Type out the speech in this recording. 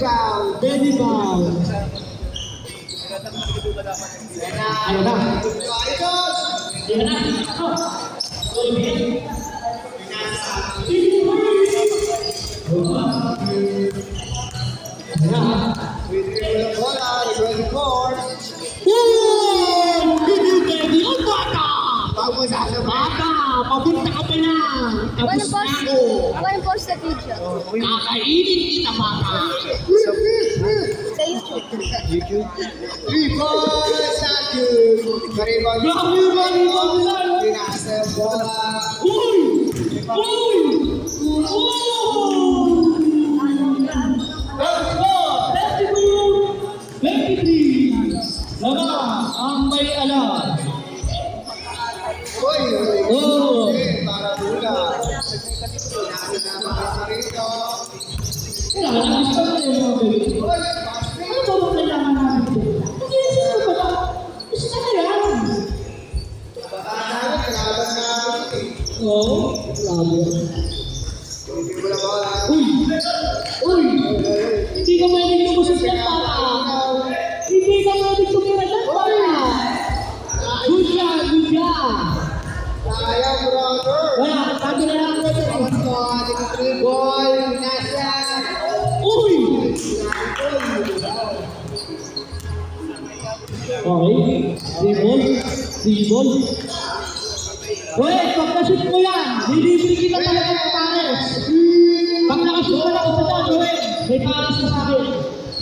Bow. Benny Bow. Ayan na. Ayan na. Papunta ka pa na. Tapos na ako. Ako yung post sa video. Kakainin kita, bata. Sa YouTube. YouTube. 3 balls, not good. Karibag. Pinasa bola. Uy! Uy! Let's go! 22! 23! Lama ang may alam. Uy! Oh! Para bola. Pinasa na mga rito. Kailangan natin sa mga mga ano ba ba kailangan natin? Hindi sino ba ba? Gusto na yan. Kalaban na. Oo. Grabe. Hindi mo na bola. Uy! Uy! Hindi ka mahilig lumusot yan, para. Hindi ka mahilig tumira yan, para. Good job, good job. Sayang, brother. Wala, sabi na lang ako ito. Awan ko, ating 3 ball. Pinasa. Uy! Okay. Dribble. Dribble. Wait, pag na-shoot mo yan, nilibili kita talaga ng pares. Pag nakashoot ka na ako sa dyan, may pares ka sa akin.